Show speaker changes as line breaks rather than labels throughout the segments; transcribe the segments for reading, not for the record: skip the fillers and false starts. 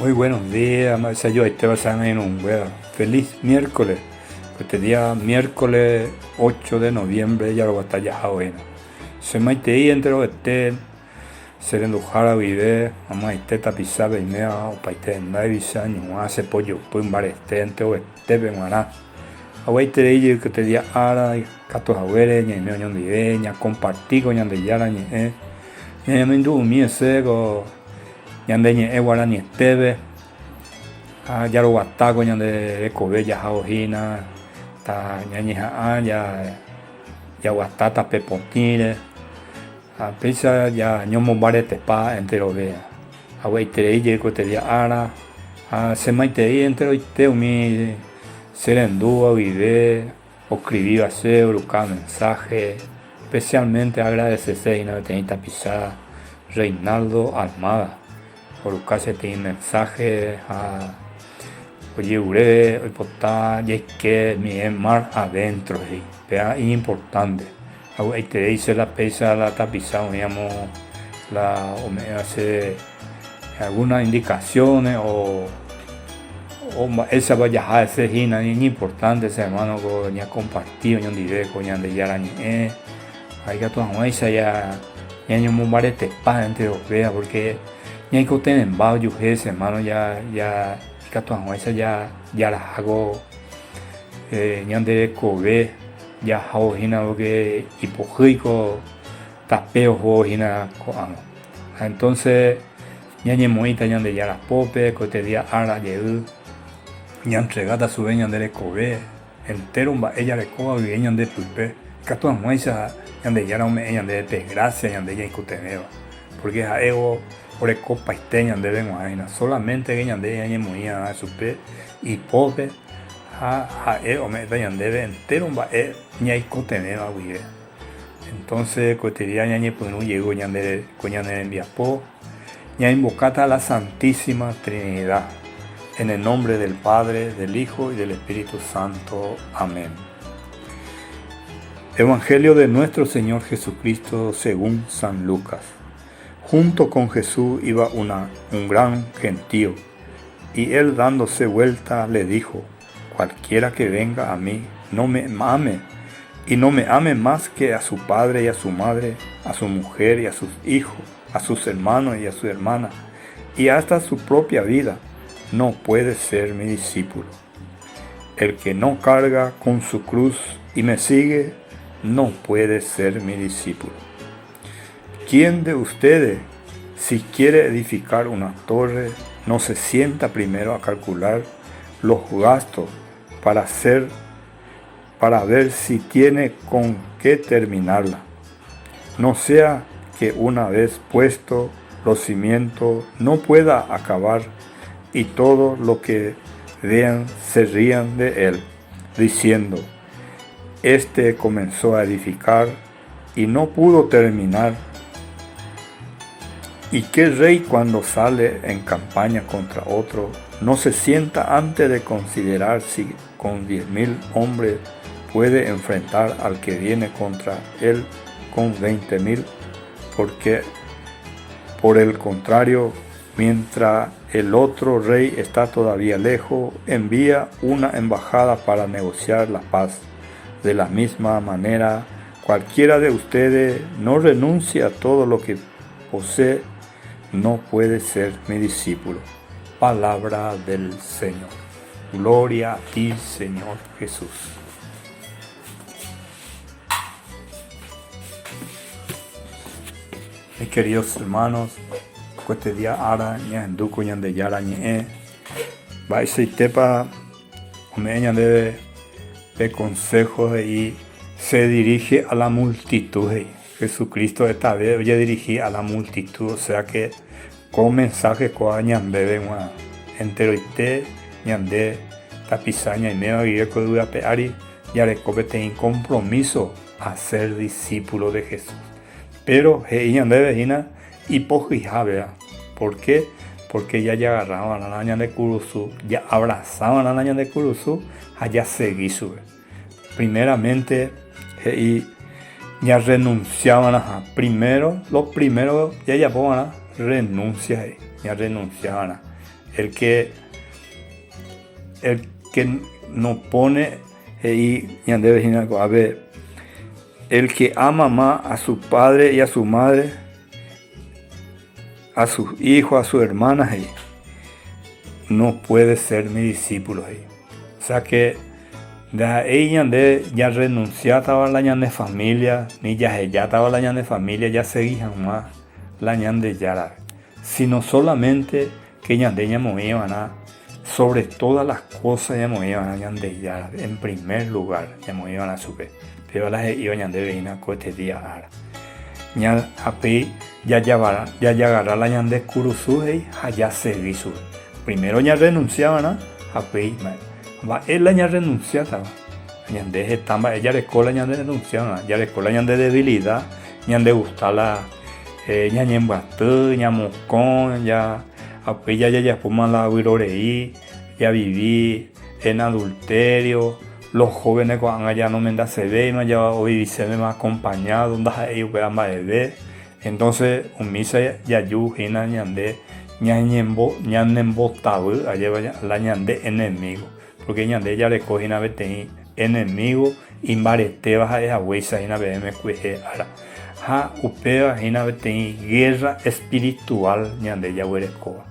Muy buenos días, yo te vas a en un wea. Feliz miércoles. Este día miércoles 8 de noviembre ya lo va a estar ya bueno. Se me te entre los se le endujara vive, mamá te tapizaba y mea o paite en la visa ni un hace pollo, pues un bar estente o ven maná. Away te digo que te día ara y catos abueles ni me oñón de ña compartí con ñan de yara ni me indu mi ese ñande ñe guara ni esteve ya lo guataco ñande cobe ya jaojina ta ñañi ya guatata pepotines a pisa ya ñomo barete pa entero vea away te digo que te día ara se maite entero y te mi serendúa vive o escribí a hacer buscar mensaje especialmente agradecer y no tenita pisada Reinaldo Almada por buscarse tiene mensaje a oye ure el portal y es que mi es mar adentro vea importante ahí te dice la pesa la tapizada digamos o me hace algunas indicaciones o esa vaya a ser gina ni importante ese hermano que ya compartido ya diré con ya de ya ni hay que tomar esa ya no me parece para entre los veas porque ya hay que tener varios ese hermano ya que tomar esa ya las hago ya de cobe ya hago gina lo que hipócritico tapeo hago gina entonces ya ni moita ya de ya las popes que te día ara de ya entregada su veña de cobe entero ella le coba veña de pulpe que tomar esa yande ya no me de desgracia yande ya incuteneva porque a ego por el copa esteña de ven vaina solamente que yande ya moía a su pe y pobre a ego me yande entero ya incuteneva vive entonces cotidiana ya pues no llegó yande coñane envía po ya invocata a la Santísima Trinidad en el nombre del Padre, del Hijo y del Espíritu Santo. Amén. Evangelio de nuestro Señor Jesucristo según San Lucas. Junto con Jesús iba un gran gentío, y él dándose vuelta le dijo: cualquiera que venga a mí, no me ame, y no me ame más que a su padre y a su madre, a su mujer y a sus hijos, a sus hermanos y a su hermana, y hasta su propia vida, no puede ser mi discípulo. El que no carga con su cruz y me sigue, no puede ser mi discípulo. ¿Quién de ustedes, si quiere edificar una torre, no se sienta primero a calcular los gastos para ver si tiene con qué terminarla? No sea que una vez puesto los cimientos no pueda acabar y todo lo que vean se rían de él, diciendo: este comenzó a edificar y no pudo terminar. ¿Y qué rey cuando sale en campaña contra otro no se sienta antes de considerar si con 10,000 hombres puede enfrentar al que viene contra él con 20,000? Porque por el contrario, mientras el otro rey está todavía lejos, envía una embajada para negociar la paz. De la misma manera, cualquiera de ustedes no renuncia a todo lo que posee, no puede ser mi discípulo. Palabra del Señor. Gloria a ti, Señor Jesús. Mis queridos hermanos, este día ara ña enduco ña de yara ñe va a ser tepa ña de consejos y se dirige a la multitud. Jesucristo esta vez ya dirigía a la multitud, o sea que con mensaje con ñambebe entero ite ñande tapizaña y meo y eco dura peari ya le copete en compromiso a ser discípulo de Jesús. Pero ñambebe hina hipojija, vea. ¿Por qué? Porque ya agarraban a la araña de Curuzú, ya abrazaban a la araña de Curuzú, allá seguí sube. Primeramente, ya renunciaban a lo primero, ya pongan renuncia, ya renunciaban el que no pone y ñande vejina a ver, el que ama más a su padre y a su madre, a sus hijos, a sus hermanas, no puede ser mi discípulo. O sea que ella ya renunciaba a la ñande familia, ni ya estaba la ñande familia, ya seguía más la ñande yara, sino solamente que ñande ya movía sobre todas las cosas ya movía a ñande yara, en primer lugar ya movía a su vez, pero las iba ñande veina cote día ahora. Ya api ya agarra la ñande curusú ya seguí su. Primero ya renunciaban a api va él ya renunciaba. Ñande estaba ella recola ñande renunciaba, ya recola ñande debilidad, ñande gustala ña ñembatu, ña moscón, ya api ya fuma la huiroreí, ya viví en adulterio. Los jóvenes cuando ya no me da se ve, ya hoy se me acompañado, ellos vean más bebé. Entonces, un misa ya yujina ñande, ñanembo tabu, allá vaya la ñande enemigo. Porque ñande ya le cogina vete enemigo, y marete baja esa huesa, y na bebé me cueje ara. Ha, upea, y na vete guerra espiritual, ñande ya huere coba.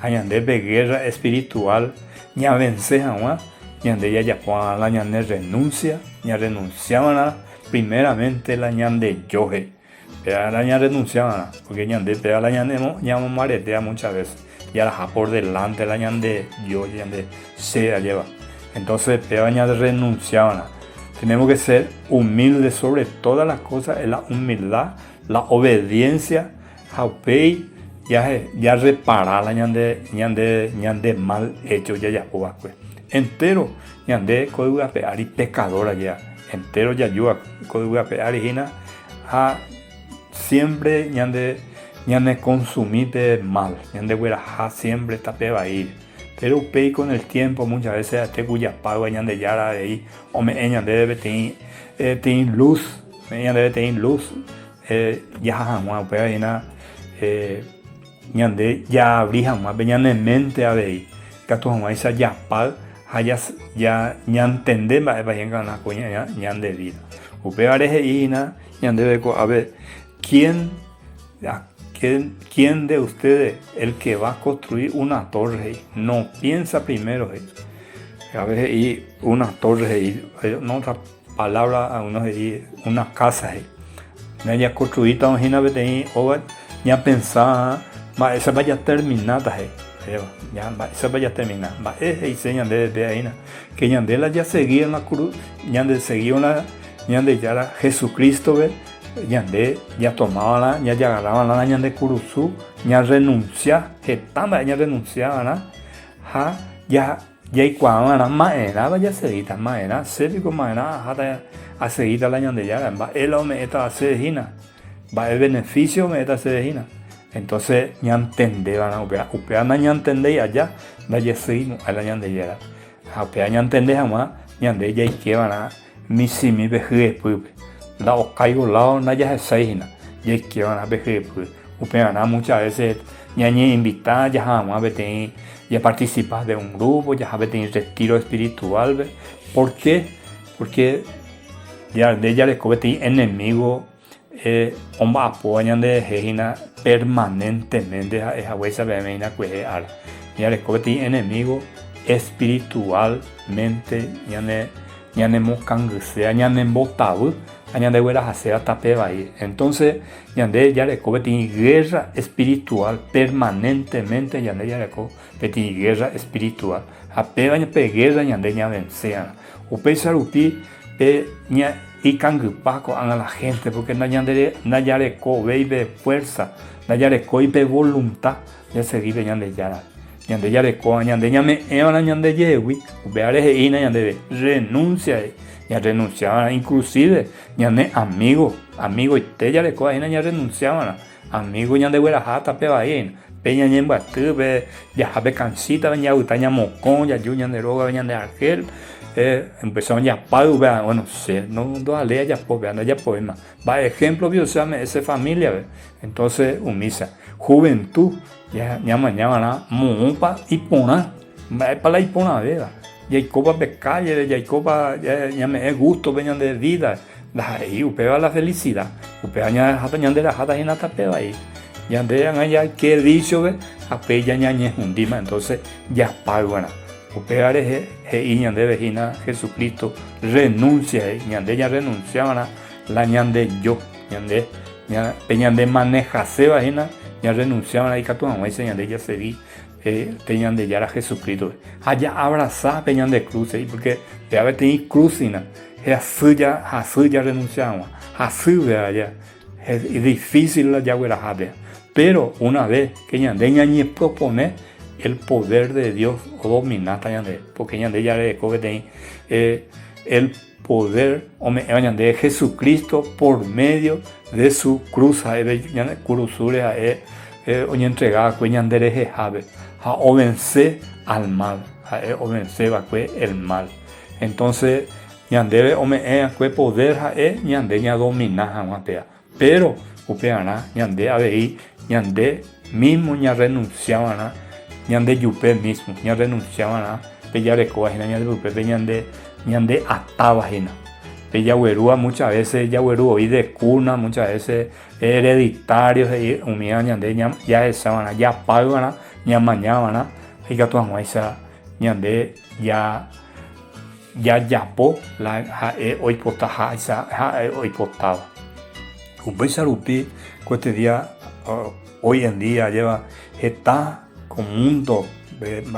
Ha, ñande be guerra espiritual, ña vence a ñande ya cuando la ñande renuncia, ya renunciaban primeramente la ñande yoje, pero la ñande renunciaban, porque ñande pero la ñande llama maretea muchas veces, ya la por delante la ñande yo, ñande se la lleva, entonces pero ñande renunciaban. Tenemos que ser humildes sobre todas las cosas, es la humildad, la obediencia, jaupei, ya reparar la ñande mal hecho, ya pues. Entero ñande código a pegar y pecadora ya entero ya yo código a pegar y a siempre ñande consumite mal ñande huera siempre está peba ahí, pero pei con el tiempo muchas veces hasta cuya pago ñande ya ahí o me ñande debe tener luz, ñande debe tener luz, ya jamás pega y ñande ya abrí jamás ñande mente a ver que tu jamás ya pago ya entender va a ganar coña de vida. Upeareje ina ñande a ver quién de ustedes el que va a construir una torre no piensa primero a veces y una torre en otra palabra a unos una casa ya construida una vez o ya pensaba esa vaya terminada ya esa vaya terminar ese enseñan de ahí que ñandela ya seguía en la cruz ñande seguía ñande ya era Jesucristo ñande ya tomaba ya agarraba la ñande curuzú ya renuncia estaba ya renunciaba ya y cuando maena vaya seguida maena serio maena a seguida la ñande ya el hombre está haciendo va el beneficio me está haciendo. Entonces, ya entendeban a upea ya entendía allá, ya seguimos a la ñande ya. Upea ya entendía jamás, ñande ya que van a mi veje pues. La o caigo la na ya seguina, ya que van a veje pues. Upea muchas veces ya ni invitar ya jamás vete ya participar de un grupo, ya vete retiro espiritual, ¿por qué? Porque ya de ella le comete enemigo. Omba apoyan de Gejina permanentemente a esa huesa bemeina que ara ya le cometi enemigo espiritualmente ya ne moscangusea ya ne botabu ya de huera hacer tapeba ahí entonces ya le cometi guerra espiritual permanentemente ya le cometi guerra espiritual a peba ya pe guerra ya vencea o pesar upi ya y cangupaco a la gente porque nayare co ve fuerza nayare co y voluntad ya seguir ñande yare co ñande ñame evan ñande yewi ubeare ina ñande renuncia ya renunciaban inclusive ñande amigo y te yare co ina ya renunciaban amigo ñande huera jata peba ahí peña ñemba tube ya habe cansita ya utaña mocón ya yuña de roga ñande argel empezaron ya pago, bueno, sé, no alea ya po, no ya poema. Va ejemplo, vio, esa familia, ¿ve? Entonces, umisa, juventud, ya mañana, mupa y pona, va para la ipona, ¿verdad? Ya hay copa de calle, ya hay copa, ya me es gusto, venían de vida, ahí, upea la felicidad, upea ya hata de la jata y nata peba ahí. Ya de allá que dicho, ¿ve? Ape ya ñañe hundima, entonces ya pago, Upeare y ñande vejina Jesucristo renuncia, ñande ya renunciaban la ñande yo, ñande maneja se vejina, ya renunciaban ahí catuan, ese ñande ya se vi, tenían de ya a Jesucristo, allá abrazar peñan de cruz, porque ya ve tener cruzina, ya renunciaban, así vea ya, es difícil la ya hubiera jade, pero una vez que ñande ñañe propone el poder de Dios o dominar porque ya el poder de Jesucristo por medio de su cruz oye entregada a vencer al mal o vencer el mal. Entonces ñande poder ñande ya dominar pero ñande ahí ñande mismo ya renunciaban ñande yupe mismo, ya renunciaban a pellarecoa, ñande ataba, pellahuerúa muchas veces, yahuerú y de cuna, muchas veces hereditarios, humillan ñande, ya estaban, ya pagan, ya mañana, y que todas esa ñande, ya po, la hoy potaja, hoy potaba. Un besarupi, que día, hoy en día lleva, está con mundo,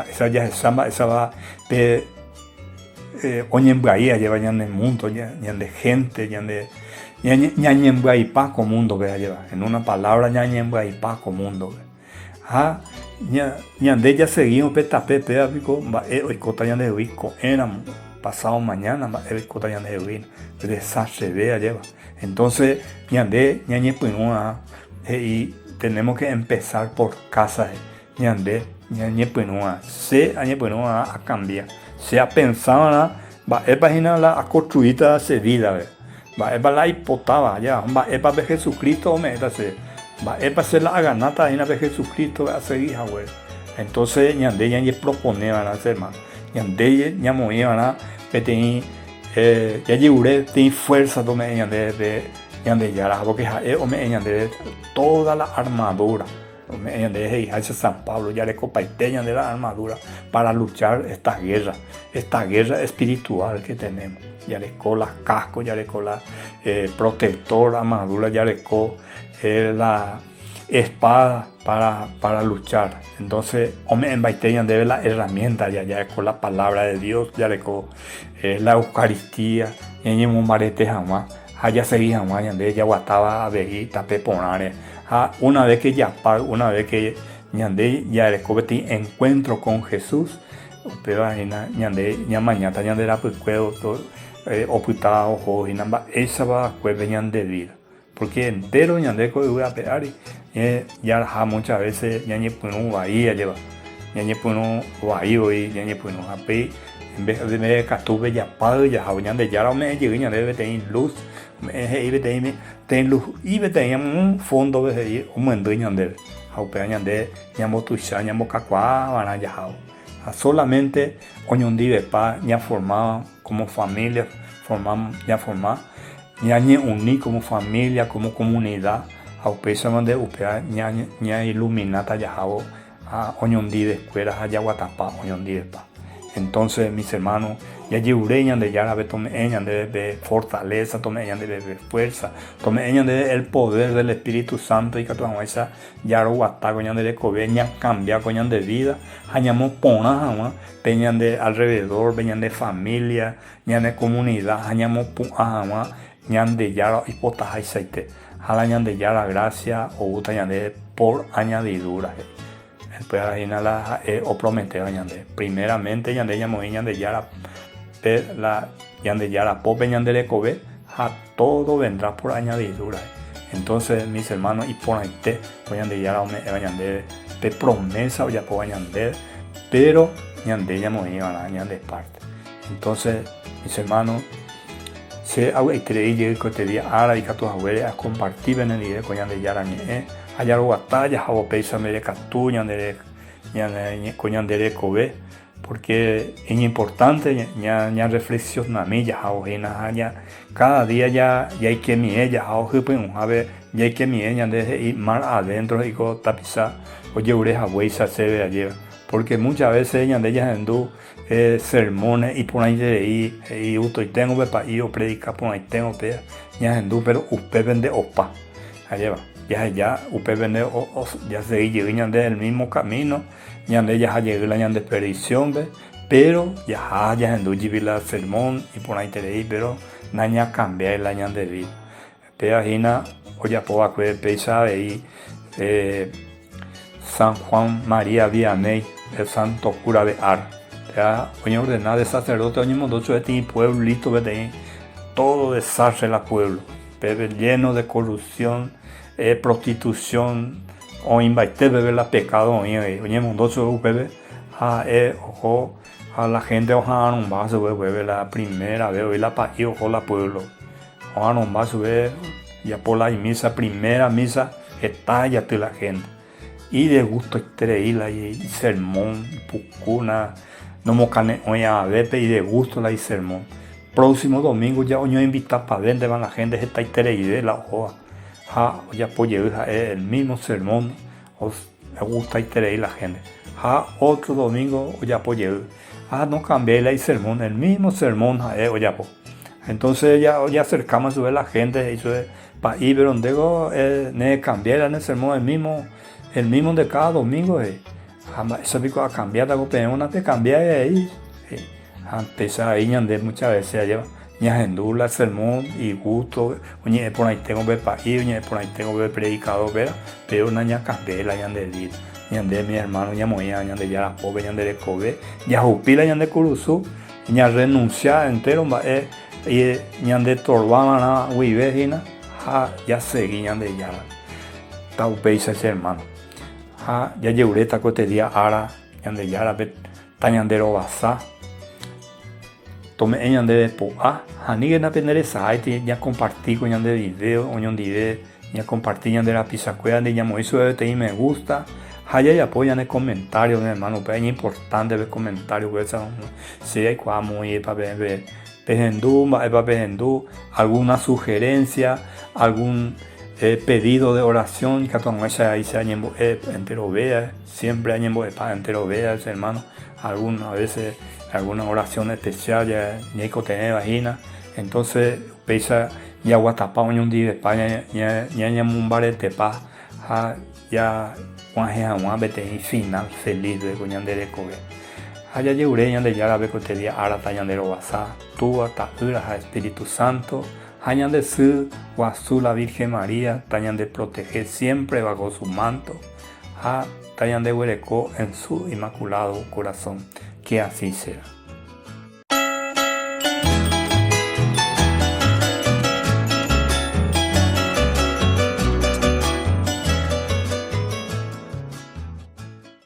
esa va de hoy en Bahía lleva ya en el mundo, ya de gente, ya en Bahía Paco mundo que lleva, en una palabra ya en Bahía Paco mundo. Ya de ella seguimos petape pico, hoy cota ya de ubico, éramos pasado mañana, hoy cota ya de ubico, desastre vea lleva. Entonces ya de y tenemos que empezar por casa. Ñande a cambiar. Se ha pensado la construida se vida, va la hipotaba ya, va de Jesucristo va se la ganata en de Jesucristo a seguir, entonces ñande propone van a hacer más, ñande ya movían a peteí, ya llevaré tiene fuerza tome ñande ya porque ñande toda la armadura. De San Pablo ya le copaiteñan de la armadura para luchar esta guerra espiritual que tenemos. Ya le cola casco, ya le cola protector, armadura, ya le cola la espada para luchar. Entonces, en baiteñan debe la herramienta, ya con la palabra de Dios, ya le cola la Eucaristía, y en un marete jamás. Allá seguía más de ella guataba a vejita peponare. Una vez que ya ñande ya recobetí encuentro con Jesús, pero ñande mañana ñande la puedo ocultar ojo y nada esa va ñande vida, porque entero ñande voy a pegar ya muchas veces ñañe puno bahía lleva ñañe puno bahío y ñañe puno ape en vez de catuve ya pago ya ñande ya me llegué ñande debe tener luz ten luz y un fondo de un mundo ñande ñande ñamo tucha ñamo cacua van allá solamente oñondi de paz ya formado como familia ñañe uní como familia como comunidad aupesa donde upea ña iluminata ya a oñondi de escuelas allá guatapa oñondi de paz. Entonces, mis hermanos, ya lleureñan de ya tomeñan de fortaleza, tomeñan de fuerza, tomeñan de el poder del Espíritu Santo y que toda esa ya lo guatagoñan de cobeña, cambia coñan de vida, hañamos pona, peñan de alrededor, peñan de familia, ñan de comunidad, hañamos puna, ñan de ya y potas aceite, jalañan de ya la gracia o gutañan de por añadidura. Después o prometeo ñande primeramente ñande ñamo ñande yara la ñande yara pope ñande le cobe a todo vendrá por añadidura. Entonces mis hermanos y por ahí te ñande yara ñande de promesa o ya po ñande pero ñande ñamo ñande parte. Entonces, mis hermanos, se aguaitere y que día ara y que tus abuelos a compartir en el día con de yarañe allá lo batalla jabo peisa mere catu ñandere con ñandere kobe porque es importante ña reflexión na mi ya jabo hina cada día ya hay que mi ella jabo hupen jabe ya hay que mi ella de ir mar adentro y con tapiza oye ureja huesa se ve ayer porque muchas veces ñande ellas en sermones y por ahí y uto y tengo para ir predicar por ahí tengo ya en pero usted vende opa allá va ya usted vende ya se llegan del mismo camino ya de ellas llega la de perdición pero ya en la sermón y por ahí pero naña cambia la de vida pero hina oye poa que pesa ahí San Juan María Vianney el santo cura de Ar ya oye ordenado de sacerdote oye mondocho de ti pueblito de todo desastre la pueblo bebe lleno de corrupción prostitución o invite bebe la pecado oye mondocho bebe ojo a la gente ojalá un vaso bebe la primera vez hoy la país ojo la pueblo ojalá un vaso bebe ya por la misa primera misa estalla la gente y de gusto estreíla y sermón pucuna no mocane oye a vepe y de gusto la y sermón próximo domingo ya oño invita para vender van la gente está estreída la hoja ya apoye el mismo sermón os me gusta estreír la gente otro domingo ya apoye no cambié la y sermón el mismo sermón oye entonces ya acercamos a ver la gente y para ir donde ne cambiar en el sermón el mismo de cada domingo eso pico a cambiar algo pero una te cambia ahí empezar ahí de muchas veces allá ya endula el sermón y gusto oye por ahí tengo ver para ir oye por ahí tengo ver predicado pero una ya cambié la ya de vida ya de mi hermano ya moía ya de ya la pobre ya de cobe ya jupila ya de curuzú ya renunciar entero y ya de torbana huivejina ya seguí ya de ya taupeisa ese hermano ya lleuré taco este día ara yande yara bet tañandero basa tome yande poa hanige na penere site ya compartí con yande video oñonde ya compartí yande la pisacuea de llamo eso de me gusta ya apoyan el comentario mi hermano pero es importante ver comentarios pues si hay como y para ver alguna sugerencia algún pedido de oración que ahí se entero vea siempre añembo para entero vea hermano algunas veces alguna oración especial ya hay que tener vagina entonces pesa ya guatapa un día de España ya un bar de tepa ya Juan vete final feliz de coñan de coge allá lleuré de ya la vez que te día ara tañandero basa tú hasta Espíritu Santo hayan de su guazú la Virgen María, tañan de proteger siempre bajo su manto, tañan de huereco en su inmaculado corazón, que así sea.